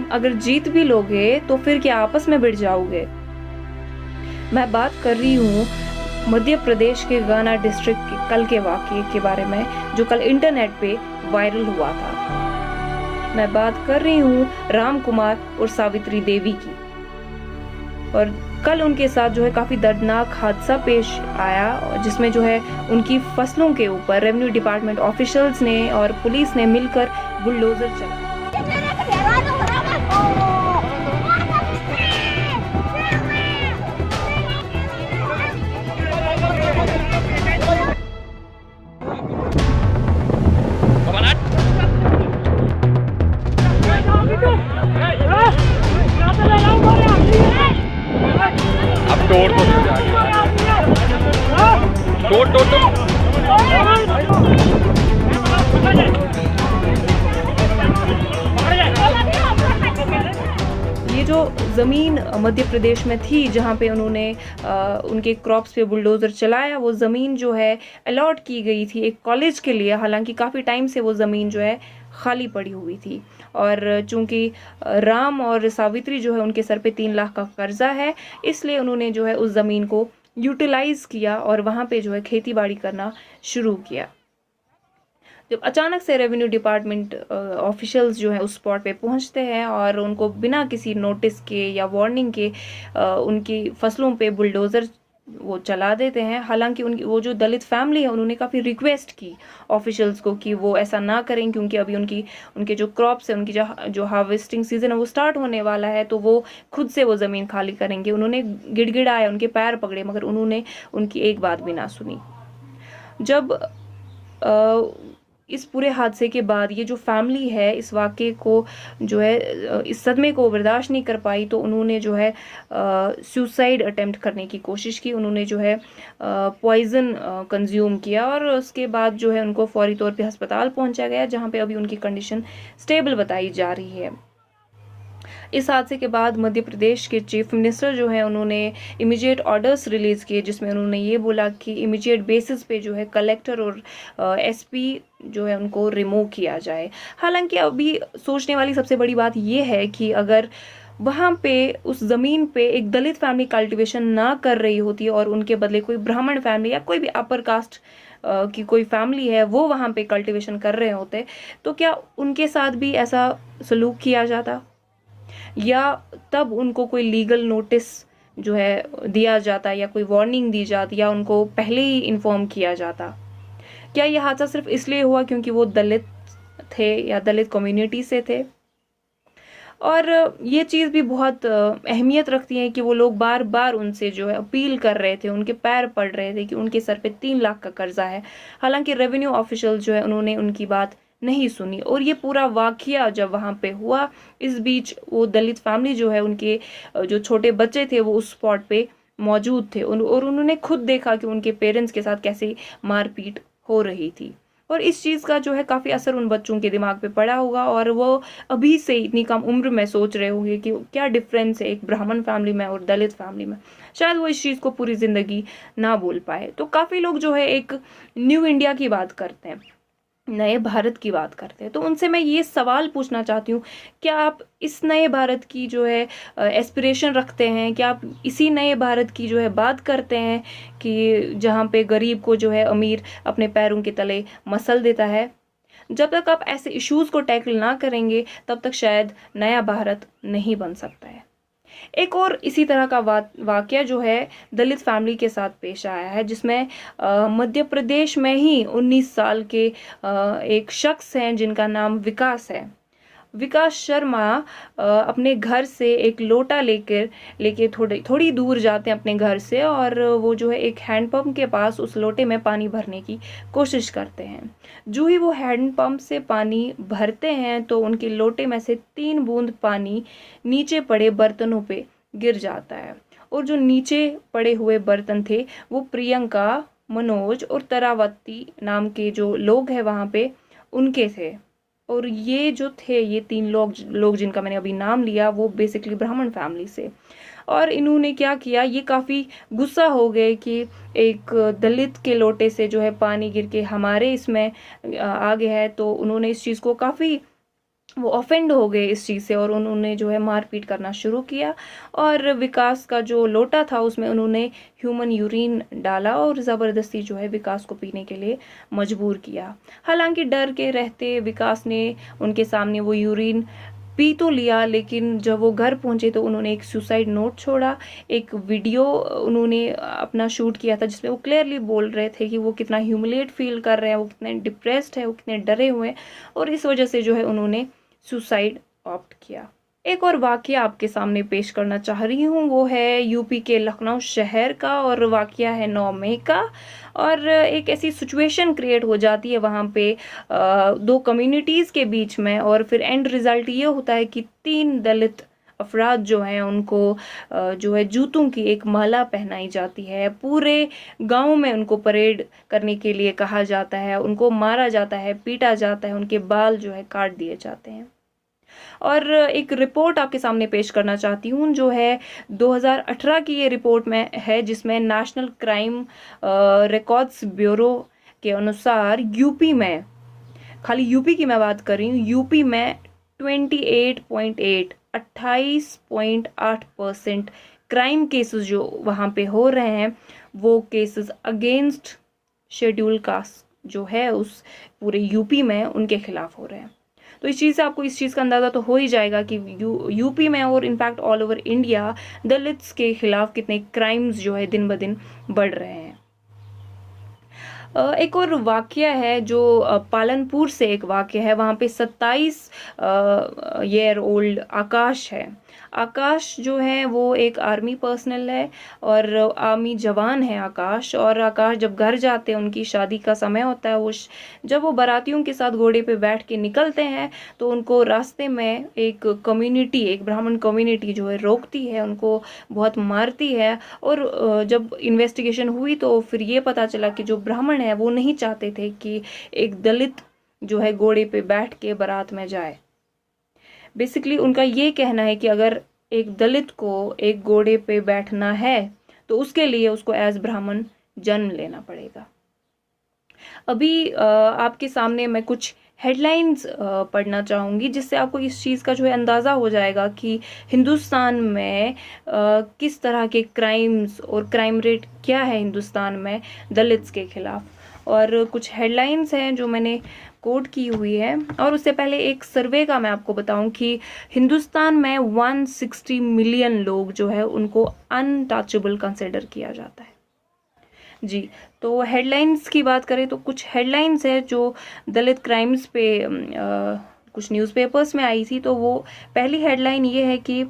अगर जीत भी लोगे तो फिर क्या आपस में भिड़ जाओगे। मैं बात कर रही हूँ मध्य प्रदेश के गाना डिस्ट्रिक्ट के कल के वाकये के बारे में, जो कल इंटरनेट पे वायरल हुआ था। मैं बात कर रही हूँ राम कुमार और सावित्री देवी की। और कल उनके साथ जो है काफी दर्दनाक हादसा पेश आया, जिसमें जो है उनकी फसलों के ऊपर रेवेन्यू डिपार्टमेंट ऑफिशियल्स ने और पुलिस ने मिलकर बुलडोजर चलाया। अब तोड़ तो तोड़ तोड़ तोड़ ये जो ज़मीन मध्य प्रदेश में थी जहाँ पे उन्होंने उनके क्रॉप्स पे बुलडोज़र चलाया, वो ज़मीन जो है अलॉट की गई थी एक कॉलेज के लिए। हालांकि काफ़ी टाइम से वो ज़मीन जो है खाली पड़ी हुई थी, और चूंकि राम और सावित्री जो है उनके सर पे 3 लाख का कर्जा है, इसलिए उन्होंने जो है उस ज़मीन को यूटिलाइज किया और वहाँ पे जो है खेती बाड़ी करना शुरू किया। जब अचानक से रेवेन्यू डिपार्टमेंट ऑफिशियल्स जो है उस स्पॉट पे पहुंचते हैं और उनको बिना किसी नोटिस के या वार्निंग के उनकी फसलों पे बुलडोज़र वो चला देते हैं। हालांकि उनकी वो जो दलित फैमिली है उन्होंने काफ़ी रिक्वेस्ट की ऑफिशियल्स को कि वो ऐसा ना करें, क्योंकि अभी उनके जो क्रॉप्स है, उनकी जो हार्वेस्टिंग सीजन है वो स्टार्ट होने वाला है, तो वो खुद से वो ज़मीन खाली करेंगे। उन्होंने गिड़गिड़ाया, उनके पैर पकड़े, मगर उन्होंने उनकी एक बात भी ना सुनी। जब इस पूरे हादसे के बाद ये जो फैमिली है इस वाक़ये को जो है इस सदमे को बर्दाश्त नहीं कर पाई, तो उन्होंने जो है सुसाइड अटेम्प्ट करने की कोशिश की। उन्होंने जो है पॉइज़न कंज्यूम किया और उसके बाद जो है उनको फौरी तौर पे अस्पताल पहुंचाया गया, जहां पे अभी उनकी कंडीशन स्टेबल बताई जा रही है। इस हादसे के बाद मध्य प्रदेश के चीफ मिनिस्टर जो है उन्होंने इमीडिएट ऑर्डर्स रिलीज किए, जिसमें उन्होंने ये बोला कि इमीडिएट बेसिस पे जो है कलेक्टर और एसपी जो है उनको रिमूव किया जाए। हालांकि अभी सोचने वाली सबसे बड़ी बात ये है कि अगर वहाँ पे उस ज़मीन पे एक दलित फैमिली कल्टीवेशन ना कर रही होती और उनके बदले कोई ब्राह्मण फैमिली या कोई भी अपर कास्ट की कोई फैमिली है वो वहाँ पे कल्टीवेशन कर रहे होते, तो क्या उनके साथ भी ऐसा सलूक किया जाता, या तब उनको कोई लीगल नोटिस जो है दिया जाता, या कोई वार्निंग दी जाती, या उनको पहले ही इन्फॉर्म किया जाता। क्या यह हादसा सिर्फ इसलिए हुआ क्योंकि वो दलित थे या दलित कम्युनिटी से थे? और ये चीज़ भी बहुत अहमियत रखती है कि वो लोग बार बार उनसे जो है अपील कर रहे थे, उनके पैर पड़ रहे थे कि उनके सर पे 3 लाख का कर्जा है। हालांकि रेवेन्यू ऑफिशियल जो है उन्होंने उनकी बात नहीं सुनी, और ये पूरा वाकया जब वहाँ पे हुआ, इस बीच वो दलित फैमिली जो है उनके जो छोटे बच्चे थे वो उस स्पॉट पे मौजूद थे, और उन्होंने खुद देखा कि उनके पेरेंट्स के साथ कैसे मारपीट हो रही थी। और इस चीज़ का जो है काफ़ी असर उन बच्चों के दिमाग पे पड़ा होगा, और वो अभी से इतनी कम उम्र में सोच रहे होंगे कि क्या डिफरेंस है एक ब्राह्मण फैमिली में और दलित फैमिली में। शायद वो इस चीज़ को पूरी ज़िंदगी ना बोल पाए। तो काफ़ी लोग जो है एक न्यू इंडिया की बात करते हैं, नए भारत की बात करते हैं, तो उनसे मैं ये सवाल पूछना चाहती हूँ, क्या आप इस नए भारत की जो है एस्पिरेशन रखते हैं? क्या आप इसी नए भारत की जो है बात करते हैं कि जहाँ पे गरीब को जो है अमीर अपने पैरों के तले मसल देता है? जब तक आप ऐसे इश्यूज़ को टैकल ना करेंगे तब तक शायद नया भारत नहीं बन सकता है। एक और इसी तरह का वाकया जो है दलित फैमिली के साथ पेश आया है, जिसमें मध्य प्रदेश में ही 19 साल के एक शख्स हैं जिनका नाम विकास है। विकास शर्मा अपने घर से एक लोटा लेके थोड़ी दूर जाते हैं अपने घर से, और वो जो है एक हैंडपंप के पास उस लोटे में पानी भरने की कोशिश करते हैं। जो ही वो हैंडपंप से पानी भरते हैं तो उनके लोटे में से 3 बूंद पानी नीचे पड़े बर्तनों पे गिर जाता है, और जो नीचे पड़े हुए बर्तन थे वो प्रियंका, मनोज और तरावती नाम के जो लोग हैं वहाँ पे उनके थे। और ये जो थे ये 3 लोग जिनका मैंने अभी नाम लिया वो बेसिकली ब्राह्मण फैमिली से। और इन्होंने क्या किया, ये काफ़ी गुस्सा हो गए कि एक दलित के लोटे से जो है पानी गिर के हमारे इसमें आ गया है, तो उन्होंने इस चीज़ को काफ़ी वो ऑफेंड हो गए इस चीज़ से और उन्होंने जो है मारपीट करना शुरू किया और विकास का जो लोटा था उसमें उन्होंने ह्यूमन यूरिन डाला और ज़बरदस्ती जो है विकास को पीने के लिए मजबूर किया। हालांकि डर के रहते विकास ने उनके सामने वो यूरिन पी तो लिया, लेकिन जब वो घर पहुंचे तो उन्होंने एक सुसाइड नोट छोड़ा। एक वीडियो उन्होंने अपना शूट किया था जिसमें वो क्लियरली बोल रहे थे कि वो कितना ह्यूमिलेट फील कर रहे हैं, वो कितने डिप्रेस्ड है, वो कितने डरे हुए हैं और इस वजह से जो है उन्होंने सुसाइड ऑप्ट किया। एक और वाकया आपके सामने पेश करना चाह रही हूँ, वो है यूपी के लखनऊ शहर का और वाकया है 9 मई का। और एक ऐसी सिचुएशन क्रिएट हो जाती है वहाँ पे दो कम्युनिटीज़ के बीच में और फिर एंड रिजल्ट ये होता है कि 3 दलित अफराद जो हैं उनको जो है जूतों की एक माला पहनाई जाती है। पूरे गांव में उनको परेड करने के लिए कहा जाता है, उनको मारा जाता है, पीटा जाता है, उनके बाल जो है काट दिए जाते हैं। और एक रिपोर्ट आपके सामने पेश करना चाहती हूँ जो है 2018 की ये रिपोर्ट में है, जिसमें नेशनल क्राइम रिकॉर्ड्स ब्यूरो के अनुसार यूपी में, खाली यूपी की मैं बात कर रही हूँ, यूपी में 28.8% क्राइम केसेस जो वहाँ पे हो रहे हैं वो केसेस अगेंस्ट शेड्यूल कास्ट जो है उस पूरे यूपी में उनके खिलाफ हो रहे हैं। तो इस चीज़ से आपको इस चीज़ का अंदाज़ा तो हो ही जाएगा कि यूपी में और in fact all over India Dalits के खिलाफ कितने क्राइम्स जो है दिन ब दिन बढ़ रहे हैं। एक और वाकया है जो पालनपुर से एक वाकया है। वहाँ पे 27 ईयर ओल्ड आकाश है। आकाश जो है वो एक आर्मी पर्सनल है और आर्मी जवान है आकाश। और आकाश जब घर जाते हैं, उनकी शादी का समय होता है, जब वो बारातियों के साथ घोड़े पे बैठ के निकलते हैं तो उनको रास्ते में एक कम्युनिटी, एक ब्राह्मण कम्युनिटी जो है रोकती है, उनको बहुत मारती है। और जब इन्वेस्टिगेशन हुई तो फिर ये पता चला कि जो ब्राह्मण है वो नहीं चाहते थे कि एक दलित जो है घोड़े पे बैठ के बारात में जाए। बेसिकली उनका ये कहना है कि अगर एक दलित को एक घोड़े पे बैठना है तो उसके लिए उसको एज ब्राह्मण जन्म लेना पड़ेगा। अभी आपके सामने मैं कुछ हेडलाइंस पढ़ना चाहूँगी जिससे आपको इस चीज़ का जो है अंदाज़ा हो जाएगा कि हिंदुस्तान में किस तरह के क्राइम्स और क्राइम रेट क्या है हिंदुस्तान में दलित्स के खिलाफ। और कुछ हेडलाइंस हैं जो मैंने कोट की हुई है। और उससे पहले एक सर्वे का मैं आपको बताऊं कि हिंदुस्तान में 160 मिलियन लोग जो है उनको अनटचेबल कंसिडर किया जाता है। जी, तो हेडलाइंस की बात करें तो कुछ हेडलाइंस है जो दलित क्राइम्स पे कुछ न्यूज़पेपर्स में आई थी। तो वो पहली हेडलाइन ये है कि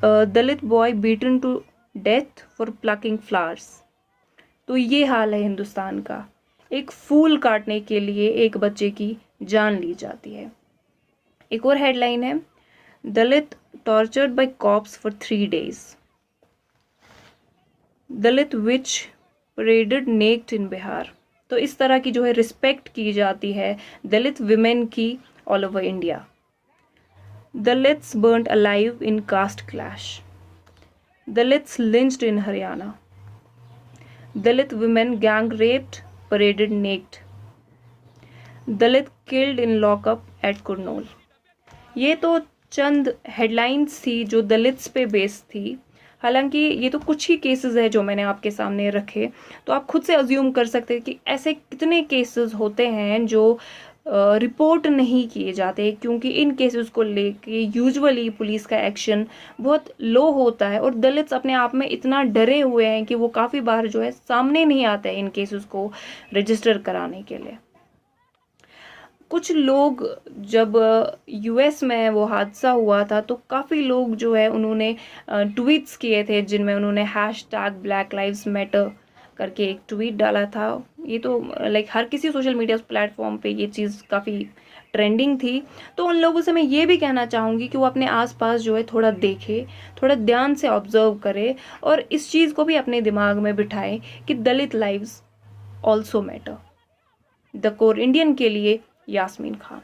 Dalit boy beaten to death for plucking flowers. तो ये हाल है हिंदुस्तान का, एक फूल काटने के लिए एक बच्चे की जान ली जाती है। एक और हेडलाइन है, Dalit tortured by cops for 3 days। Dalit witch paraded naked in Bihar. तो इस तरह की जो है रिस्पेक्ट की जाती है दलित विमेन की all over India. Dalits burned alive in caste clash. Dalits lynched in Haryana. Dalit women gang raped, paraded naked। Dalit killed in lockup at Kurnool. ये तो चंद हेडलाइंस थी जो दलित्स पे बेस्ड थी। हालांकि ये तो कुछ ही केसेस है जो मैंने आपके सामने रखे, तो आप खुद से अज्यूम कर सकते हैं कि ऐसे कितने केसेस होते हैं जो रिपोर्ट नहीं किए जाते, क्योंकि इन केसेस को लेके यूजुअली पुलिस का एक्शन बहुत लो होता है और दलित्स अपने आप में इतना डरे हुए हैं कि वो काफ़ी बार जो है सामने नहीं आते हैं इन केसेस को रजिस्टर कराने के लिए। कुछ लोग, जब यूएस में वो हादसा हुआ था तो काफ़ी लोग जो है उन्होंने ट्वीट्स किए थे जिनमें उन्होंने #BlackLivesMatter करके एक ट्वीट डाला था। ये तो लाइक हर किसी सोशल मीडिया प्लेटफॉर्म पे ये चीज़ काफ़ी ट्रेंडिंग थी। तो उन लोगों से मैं ये भी कहना चाहूँगी कि वो अपने आसपास जो है थोड़ा देखे, थोड़ा ध्यान से ऑब्जर्व करे और इस चीज़ को भी अपने दिमाग में बिठाए कि Dalit lives also matter. The core Indian के लिए यास्मीन खान।